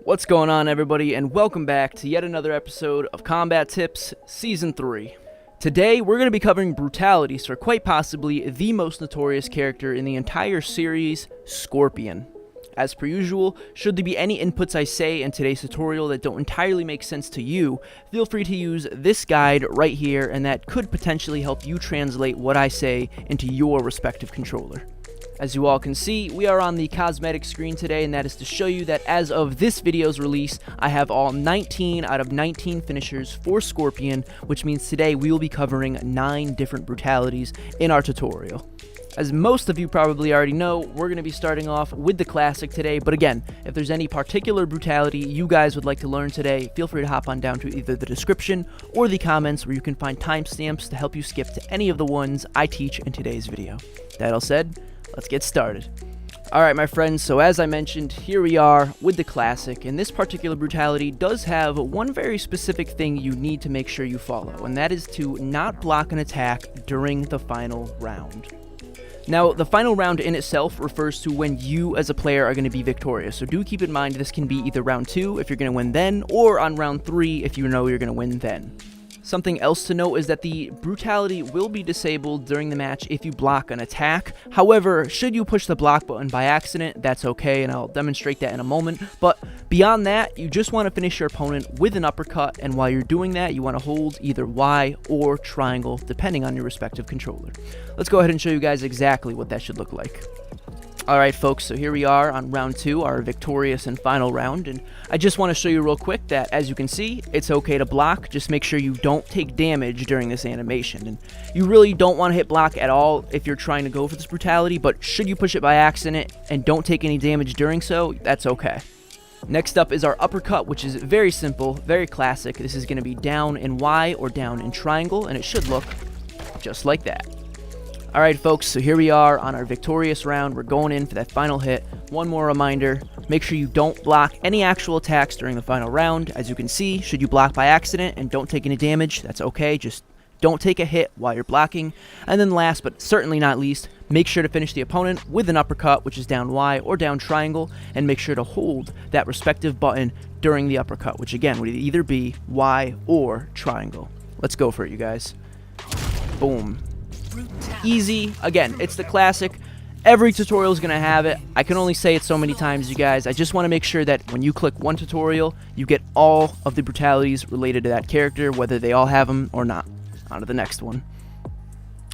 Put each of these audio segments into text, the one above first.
What's going on, everybody, and welcome back to yet another episode of Combat Tips Season 3. Today, we're going to be covering Brutality, so quite possibly the most notorious character in the entire series, Scorpion. As per usual, should there be any inputs I say in today's tutorial that don't entirely make sense to you, feel free to use this guide right here, and that could potentially help you translate what I say into your respective controller. As you all can see, we are on the cosmetic screen today, and that is to show you that as of this video's release, I have all 19 out of 19 finishers for Scorpion, which means today we will be covering 9 different brutalities in our tutorial. As most of you probably already know, we're going to be starting off with the Classic today, but again, if there's any particular brutality you guys would like to learn today, feel free to hop on down to either the description or the comments where you can find timestamps to help you skip to any of the ones I teach in today's video. That all said, let's get started. Alright my friends, so as I mentioned, here we are with the Classic, and this particular brutality does have one very specific thing you need to make sure you follow, and that is to not block an attack during the final round. Now, the final round in itself refers to when you as a player are going to be victorious, so do keep in mind this can be either round 2 if you're going to win then, or on round 3 if you know you're going to win then. Something else to note is that the brutality will be disabled during the match if you block an attack. However, should you push the block button by accident, that's okay, and I'll demonstrate that in a moment. But beyond that, you just want to finish your opponent with an uppercut, and while you're doing that, you want to hold either Y or triangle, depending on your respective controller. Let's go ahead and show you guys exactly what that should look like. Alright folks, so here we are on round 2, our victorious and final round, and I just want to show you real quick that, as you can see, it's okay to block, just make sure you don't take damage during this animation, and you really don't want to hit block at all if you're trying to go for this brutality, but should you push it by accident and don't take any damage during so, that's okay. Next up is our uppercut, which is very simple, very classic. This is going to be down in Y or down in triangle, and it should look just like that. Alright folks, so here we are on our victorious round. We're going in for that final hit. One more reminder, make sure you don't block any actual attacks during the final round. As you can see, should you block by accident and don't take any damage, that's okay, just don't take a hit while you're blocking. And then last but certainly not least, make sure to finish the opponent with an uppercut, which is down Y or down triangle, and make sure to hold that respective button during the uppercut, which again would either be Y or triangle. Let's go for it, you guys. Boom. Easy. Again, it's the Classic. Every tutorial is going to have it. I can only say it so many times, you guys. I just want to make sure that when you click one tutorial, you get all of the brutalities related to that character, whether they all have them or not. On to the next one.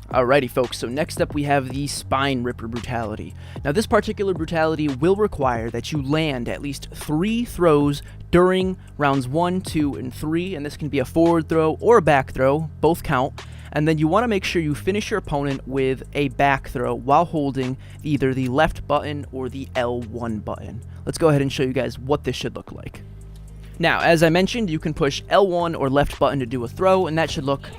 Alrighty folks, so next up we have the Spine Ripper brutality. Now this particular brutality will require that you land at least 3 throws during rounds 1, 2, and 3, and this can be a forward throw or a back throw, both count. And then you want to make sure you finish your opponent with a back throw while holding either the left button or the L1 button. Let's go ahead and show you guys what this should look like. Now, as I mentioned, you can push L1 or left button to do a throw, and that should look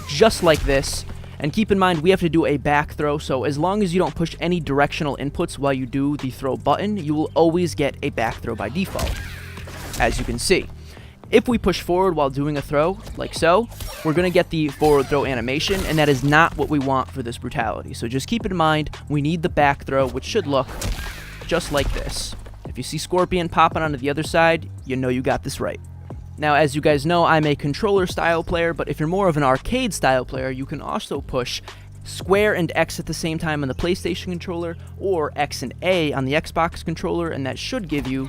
just like this. And keep in mind, we have to do a back throw, so as long as you don't push any directional inputs while you do the throw button, you will always get a back throw by default, as you can see. If we push forward while doing a throw, like so, we're going to get the forward throw animation, and that is not what we want for this brutality. So just keep in mind, we need the back throw, which should look just like this. If you see Scorpion popping onto the other side, you know you got this right. Now, as you guys know, I'm a controller style player, but if you're more of an arcade style player, you can also push square and X at the same time on the PlayStation controller, or X and A on the Xbox controller, and that should give you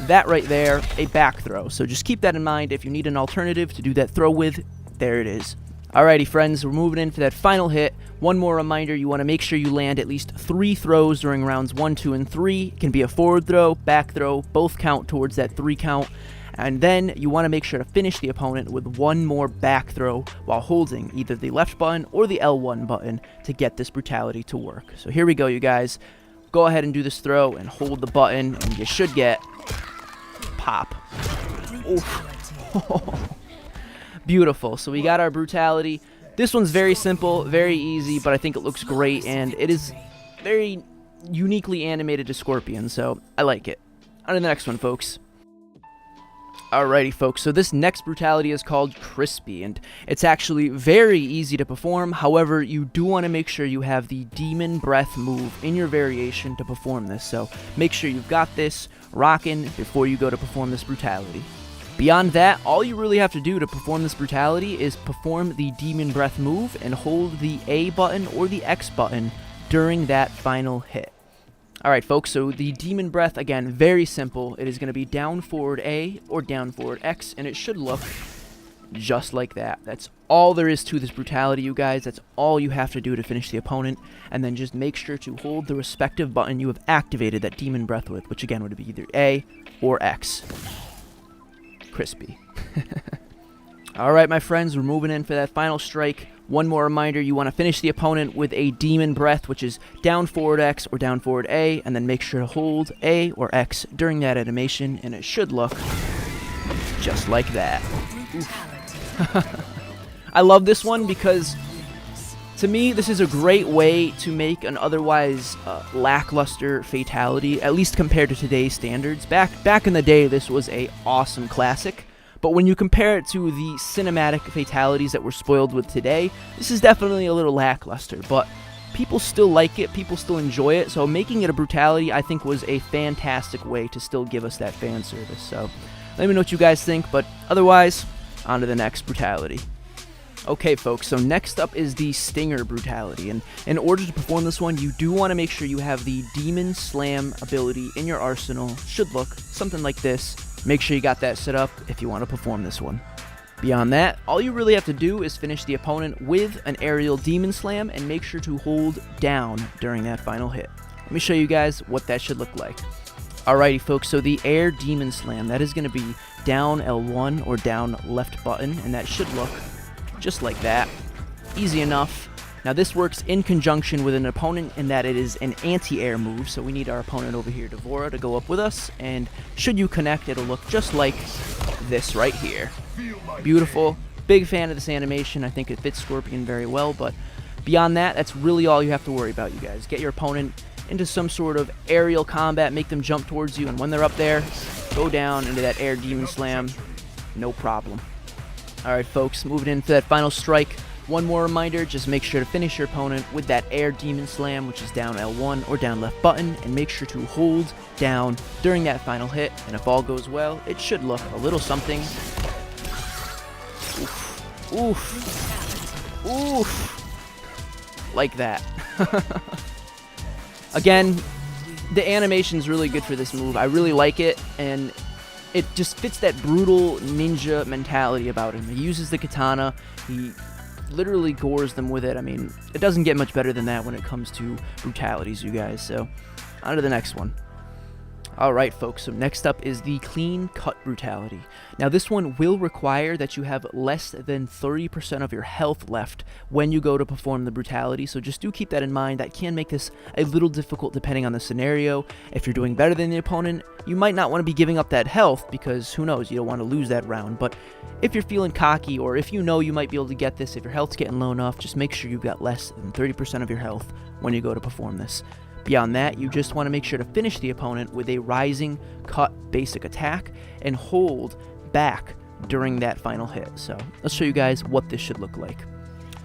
that right there, a back throw. So just keep that in mind. If you need an alternative to do that throw with, there it is. Alrighty friends, we're moving in for that final hit. One more reminder, you want to make sure you land at least 3 throws during rounds 1, 2, and 3. It can be a forward throw, back throw, both count towards that 3 count. And then you want to make sure to finish the opponent with one more back throw while holding either the left button or the L1 button to get this brutality to work. So here we go, you guys. Go ahead and do this throw and hold the button, and you should get pop. Beautiful. So we got our brutality. This one's very simple, very easy, but I think it looks great, and it is very uniquely animated to Scorpion, so I like it. On to the next one, folks. Alrighty folks, so this next brutality is called Crispy, and it's actually very easy to perform. However, you do want to make sure you have the Demon Breath move in your variation to perform this, so make sure you've got this rocking before you go to perform this brutality. Beyond that, all you really have to do to perform this brutality is perform the Demon Breath move and hold the A button or the X button during that final hit. Alright folks, so the Demon Breath, again, very simple. It is going to be down forward A or down forward X, and it should look just like that. That's all there is to this brutality, you guys. That's all you have to do to finish the opponent, and then just make sure to hold the respective button you have activated that Demon Breath with, which again would be either A or X. Crispy. Alright my friends, we're moving in for that final strike. One more reminder, you want to finish the opponent with a Demon Breath, which is down forward X or down forward A, and then make sure to hold A or X during that animation, and it should look just like that. I love this one because, to me, this is a great way to make an otherwise lackluster fatality, at least compared to today's standards. Back in the day, this was a awesome classic, but when you compare it to the cinematic fatalities that we're spoiled with today, this is definitely a little lackluster, but people still like it, people still enjoy it, so making it a brutality, I think, was a fantastic way to still give us that fan service. So let me know what you guys think, but otherwise, on to the next brutality. Okay folks, so next up is the Stinger brutality, and in order to perform this one, you do want to make sure you have the Demon Slam ability in your arsenal. Should look something like this. Make sure you got that set up if you want to perform this one. Beyond that, all you really have to do is finish the opponent with an aerial Demon Slam and make sure to hold down during that final hit. Let me show you guys what that should look like. Alrighty folks, so the Air Demon Slam, that is going to be down L1 or down left button, and that should look just like that. Easy enough. Now this works in conjunction with an opponent in that it is an anti-air move, so we need our opponent over here, Devora, to go up with us, and should you connect, it'll look just like this right here. Beautiful. Big fan of this animation. I think it fits Scorpion very well, but beyond that, that's really all you have to worry about, you guys. Get your opponent into some sort of aerial combat, make them jump towards you, and when they're up there, go down into that Air Demon Slam. No problem. Alright folks, moving into that final strike. One more reminder, just make sure to finish your opponent with that Air Demon Slam, which is down L1 or down left button, and make sure to hold down during that final hit, and if all goes well, it should look a little something. Oof. Oof. Oof. Like that. Again, the animation is really good for this move. I really like it, and it just fits that brutal ninja mentality about him. He uses the katana, he literally gores them with it. I mean, it doesn't get much better than that when it comes to brutalities, you guys. So, on to the next one. Alright folks, so next up is the Clean Cut brutality. Now this one will require that you have less than 30% of your health left when you go to perform the brutality, so just do keep that in mind. That can make this a little difficult depending on the scenario. If you're doing better than the opponent, you might not want to be giving up that health because who knows, you don't want to lose that round. But if you're feeling cocky, or if you know you might be able to get this, if your health's getting low enough, just make sure you've got less than 30% of your health when you go to perform this. Beyond that, you just want to make sure to finish the opponent with a Rising Cut basic attack and hold back during that final hit. So let's show you guys what this should look like.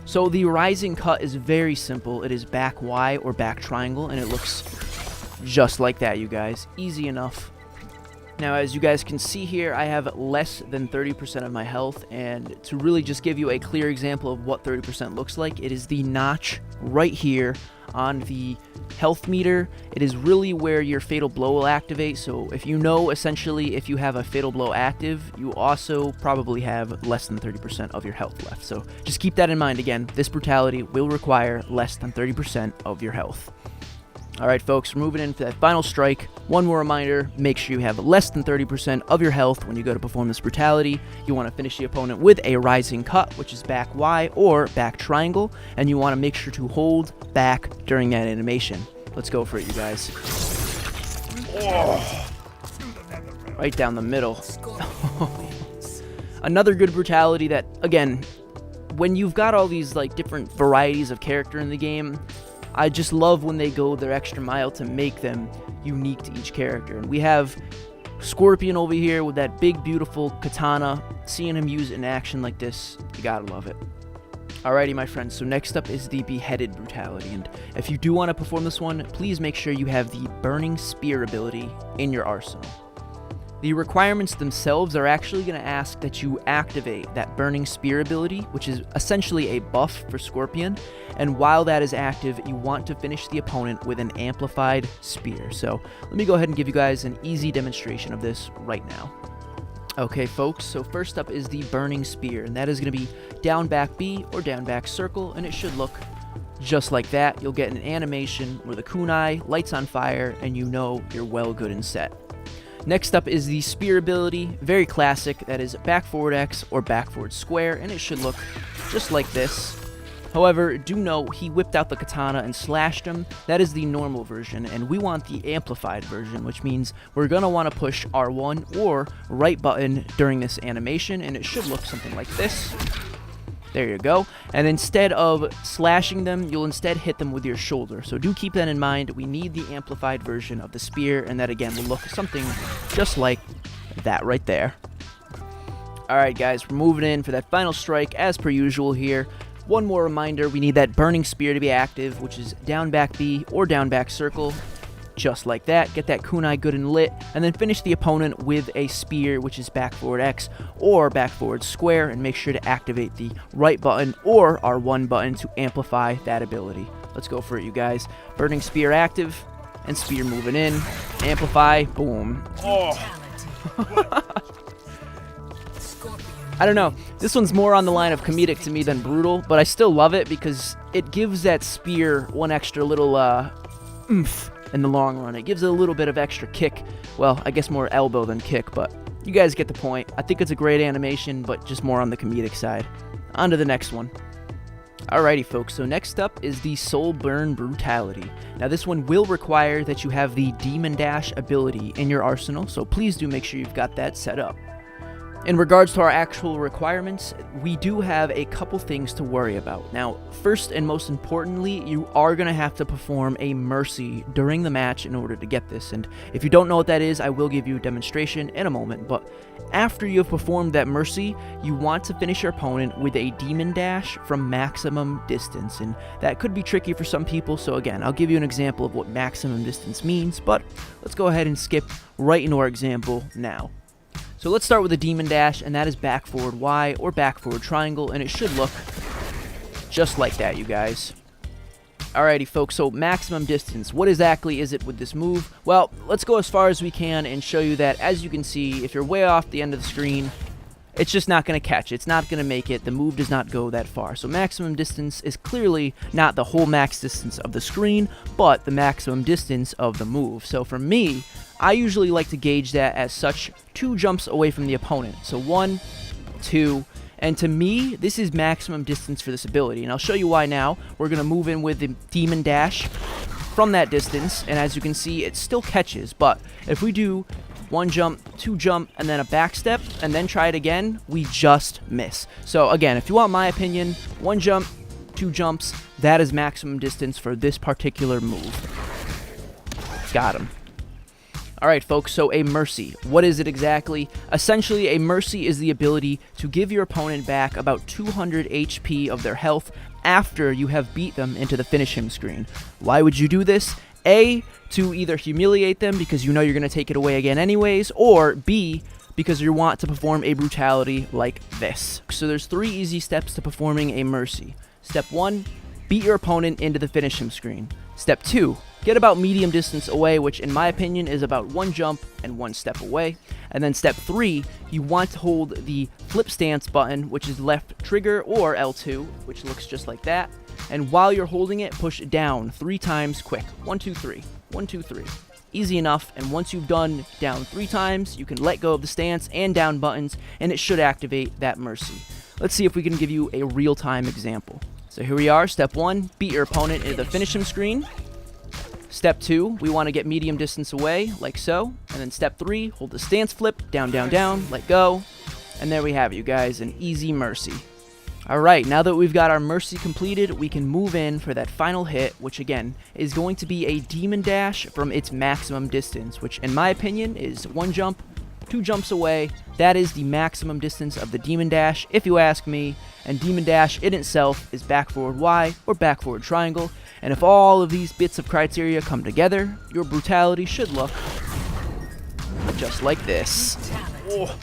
So the Rising Cut is very simple. It is back Y or back triangle, and it looks just like that, you guys. Easy enough. Now, as you guys can see here, I have less than 30% of my health, and to really just give you a clear example of what 30% looks like, it is the notch right here on the health meter. It is really where your Fatal Blow will activate, so if you know, essentially, if you have a Fatal Blow active, you also probably have less than 30% of your health left. So just keep that in mind. Again, this brutality will require less than 30% of your health. Alright folks, we're moving into that final strike. One more reminder, make sure you have less than 30% of your health when you go to perform this brutality. You want to finish the opponent with a Rising Cut, which is back Y or back triangle, and you want to make sure to hold back during that animation. Let's go for it, you guys. Oh. Right down the middle. Another good brutality that, again, when you've got all these like different varieties of character in the game, I just love when they go their extra mile to make them unique to each character. And we have Scorpion over here with that big, beautiful katana. Seeing him use it in action like this, you gotta love it. Alrighty, my friends, so next up is the Beheaded Brutality, and if you do want to perform this one, please make sure you have the Burning Spear ability in your arsenal. The requirements themselves are actually going to ask that you activate that Burning Spear ability, which is essentially a buff for Scorpion, and while that is active, you want to finish the opponent with an amplified spear. So let me go ahead and give you guys an easy demonstration of this right now. Okay, folks, so first up is the Burning Spear, and that is going to be down back B or down back circle, and it should look just like that. You'll get an animation where the kunai lights on fire, and you know you're well good and set. Next up is the Spear ability, very classic, that is back forward X or back forward square, and it should look just like this. However, do note he whipped out the katana and slashed him. That is the normal version, and we want the amplified version, which means we're going to want to push R1 or right button during this animation, and it should look something like this. There you go. And instead of slashing them, you'll instead hit them with your shoulder. So do keep that in mind. We need the amplified version of the spear, and that again will look something just like that right there. Alright guys, we're moving in for that final strike as per usual here. One more reminder, we need that Burning Spear to be active, which is down back B or down back circle. Just like that, get that kunai good and lit, and then finish the opponent with a spear, which is back forward X or back forward square, and make sure to activate the right button or R1 button to amplify that ability. Let's go for it, you guys. Burning Spear active, and spear moving in. Amplify, boom. Oh! I don't know, this one's more on the line of comedic to me than brutal, but I still love it because it gives that spear one extra little, oomph. In the long run, it gives it a little bit of extra kick. Well, I guess more elbow than kick, but you guys get the point. I think it's a great animation, but just more on the comedic side. On to the next one. Alrighty, folks, so next up is the Soul Burn Brutality. Now, this one will require that you have the Demon Dash ability in your arsenal, so please do make sure you've got that set up. In regards to our actual requirements, we do have a couple things to worry about. Now, first and most importantly, you are going to have to perform a Mercy during the match in order to get this. And if you don't know what that is, I will give you a demonstration in a moment. But after you have performed that Mercy, you want to finish your opponent with a Demon Dash from maximum distance. And that could be tricky for some people, so again, I'll give you an example of what maximum distance means. But let's go ahead and skip right into our example now. So let's start with a Demon Dash, and that is back forward Y or back forward triangle, and it should look just like that, you guys. Alrighty, folks, so maximum distance. What exactly is it with this move? Well, let's go as far as we can and show you that, as you can see, if you're way off the end of the screen, it's just not going to catch it. It's not going to make it. The move does not go that far. So maximum distance is clearly not the whole max distance of the screen, but the maximum distance of the move. So for me, I usually like to gauge that as such 2 jumps away from the opponent. So 1, 2, and to me, this is maximum distance for this ability. And I'll show you why now. We're going to move in with the Demon Dash from that distance, and as you can see, it still catches. But if we do 1 jump, 2 jump, and then a back step, and then try it again, we just miss. So again, if you want my opinion, 1 jump, 2 jumps, that is maximum distance for this particular move. Got him. Alright folks, so a Mercy. What is it exactly? Essentially, a Mercy is the ability to give your opponent back about 200 HP of their health after you have beat them into the finish him screen. Why would you do this? A, to either humiliate them because you know you're going to take it away again anyways, or B, because you want to perform a brutality like this. So there's 3 easy steps to performing a Mercy. Step 1, beat your opponent into the finish him screen. Step 2, get about medium distance away, which in my opinion is about 1 jump and 1 step away. And then step 3, you want to hold the flip stance button, which is left trigger or L2, which looks just like that. And while you're holding it, push it down 3 times quick. 1, 2, 3. 1, 2, 3. Easy enough, and once you've done down 3 times, you can let go of the stance and down buttons, and it should activate that Mercy. Let's see if we can give you a real-time example. So here we are, step 1, beat your opponent into the finish him screen. Step 2, we want to get medium distance away, like so. And then step 3, hold the stance flip, down, down, down, let go. And there we have it, you guys, an easy Mercy. Alright, now that we've got our Mercy completed, we can move in for that final hit, which again, is going to be a Demon Dash from its maximum distance, which in my opinion is 1 jump, 2 jumps away. That is the maximum distance of the Demon Dash, if you ask me. and Demon Dash in itself is back forward Y or back forward triangle, and if all of these bits of criteria come together, your Brutality should look just like this. Oh.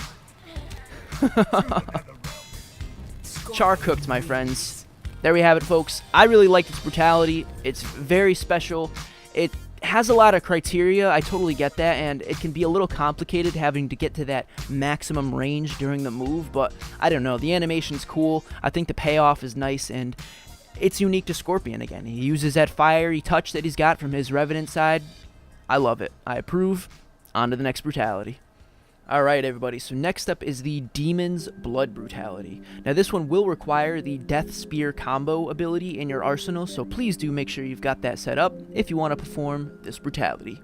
Char cooked, my friends. There we have it, folks. I really like this Brutality. It's very special. It has a lot of criteria. I totally get that, and it can be a little complicated having to get to that maximum range during the move, but I don't know. The animation's cool. I think the payoff is nice, and it's unique to Scorpion again. He uses that fiery touch that he's got from his Revenant side. I love it. I approve. On to the next Brutality. Alright everybody, so next up is the Demon's Blood Brutality. Now this one will require the Death Spear combo ability in your arsenal, so please do make sure you've got that set up if you want to perform this Brutality.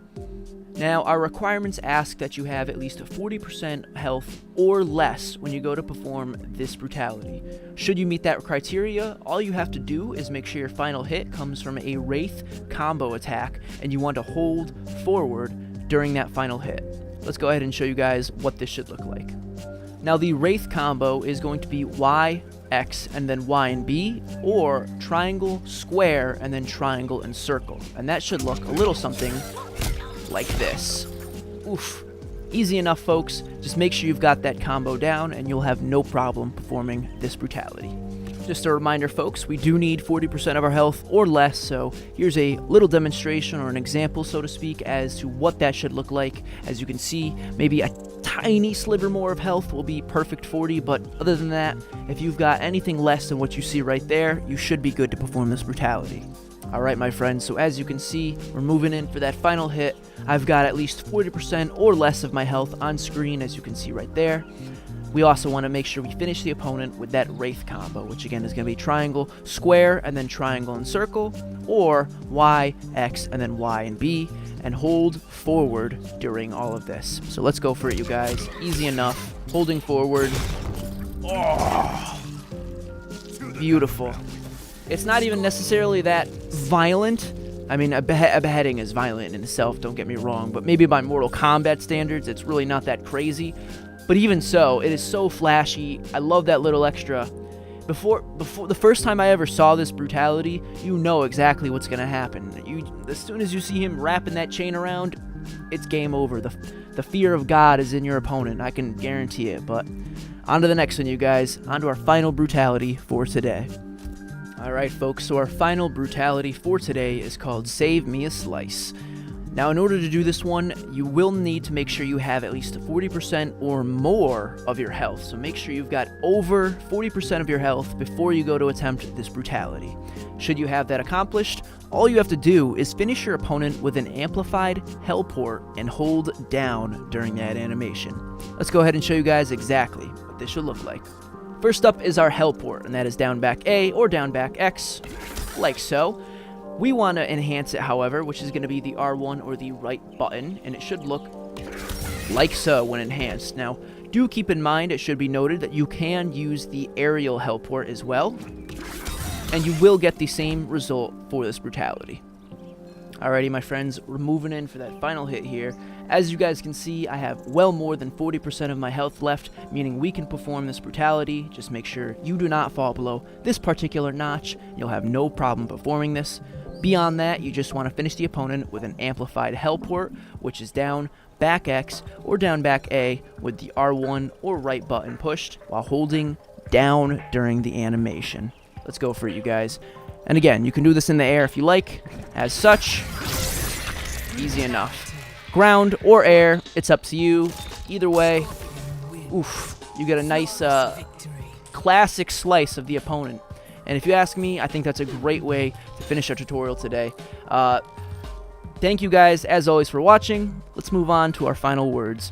Now our requirements ask that you have at least 40% health or less when you go to perform this Brutality. Should you meet that criteria, all you have to do is make sure your final hit comes from a Wraith combo attack and you want to hold forward during that final hit. Let's go ahead and show you guys what this should look like. Now the Wraith combo is going to be Y, X, and then Y and B, or triangle, square, and then triangle and circle. And that should look a little something like this. Oof. Easy enough, folks. Just make sure you've got that combo down and you'll have no problem performing this Brutality. Just a reminder, folks, we do need 40% of our health or less, so here's a little demonstration or an example, so to speak, as to what that should look like. As you can see, maybe a tiny sliver more of health will be perfect 40, but other than that, if you've got anything less than what you see right there, you should be good to perform this Brutality. Alright, my friends, so as you can see, we're moving in for that final hit. I've got at least 40% or less of my health on screen, as you can see right there. We also want to make sure we finish the opponent with that Wraith combo, which again is going to be triangle, square, and then triangle and circle, or Y, X, and then Y and B, and hold forward during all of this. So let's go for it, you guys. Easy enough. Holding forward. Oh, beautiful. It's not even necessarily that violent. I mean, a beheading is violent in itself, don't get me wrong, but maybe by Mortal Kombat standards, it's really not that crazy. But even so, it is so flashy. I love that little extra. Before the first time I ever saw this Brutality, you know exactly what's gonna happen. As soon as you see him wrapping that chain around, it's game over. The fear of God is in your opponent. I can guarantee it. But on to the next one, you guys. On to our final Brutality for today. Alright, folks, so our final Brutality for today is called Save Me a Slice. Now, in order to do this one, you will need to make sure you have at least 40% or more of your health. So make sure you've got over 40% of your health before you go to attempt this Brutality. Should you have that accomplished, all you have to do is finish your opponent with an amplified Hellport and hold down during that animation. Let's go ahead and show you guys exactly what this should look like. First up is our Hellport, and that is down back A or down back X, like so. We want to enhance it, however, which is going to be the R1 or the right button, and it should look like so when enhanced. Now, do keep in mind, it should be noted that you can use the aerial Hellport as well, and you will get the same result for this Brutality. Alrighty, my friends, we're moving in for that final hit here. As you guys can see, I have well more than 40% of my health left, meaning we can perform this Brutality. Just make sure you do not fall below this particular notch. You'll have no problem performing this. Beyond that, you just want to finish the opponent with an amplified Hellport, which is down back X or down back A with the R1 or right button pushed while holding down during the animation. Let's go for it, you guys. And again, you can do this in the air if you like. As such, easy enough. Ground or air, it's up to you. Either way, oof, you get a nice classic slice of the opponent. And if you ask me, I think that's a great way to finish our tutorial today. Thank you guys, as always, for watching. Let's move on to our final words.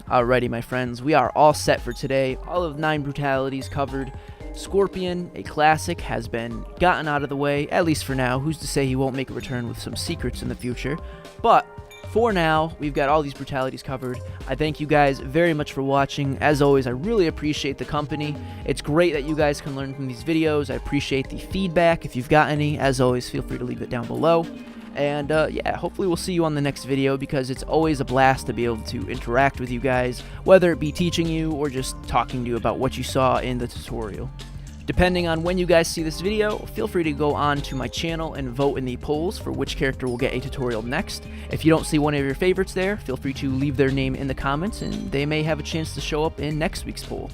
Alrighty, my friends, we are all set for today. All of 9 brutalities covered. Scorpion, a classic, has been gotten out of the way, at least for now. Who's to say he won't make a return with some secrets in the future? But for now, we've got all these brutalities covered. I thank you guys very much for watching. As always, I really appreciate the company. It's great that you guys can learn from these videos. I appreciate the feedback. If you've got any, as always, feel free to leave it down below. And yeah, hopefully we'll see you on the next video, because it's always a blast to be able to interact with you guys, whether it be teaching you or just talking to you about what you saw in the tutorial. Depending on when you guys see this video, feel free to go on to my channel and vote in the polls for which character will get a tutorial next. If you don't see one of your favorites there, feel free to leave their name in the comments and they may have a chance to show up in next week's poll.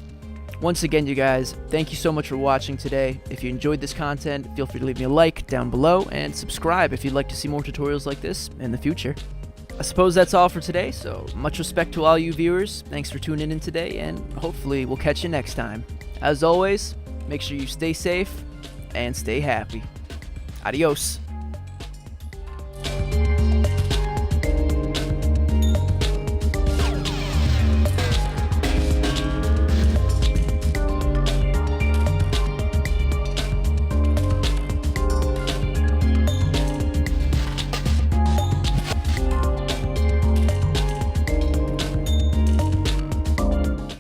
Once again, you guys, thank you so much for watching today. If you enjoyed this content, feel free to leave me a like down below and subscribe if you'd like to see more tutorials like this in the future. I suppose that's all for today, so much respect to all you viewers. Thanks for tuning in today, and hopefully we'll catch you next time. As always, make sure you stay safe and stay happy. Adios.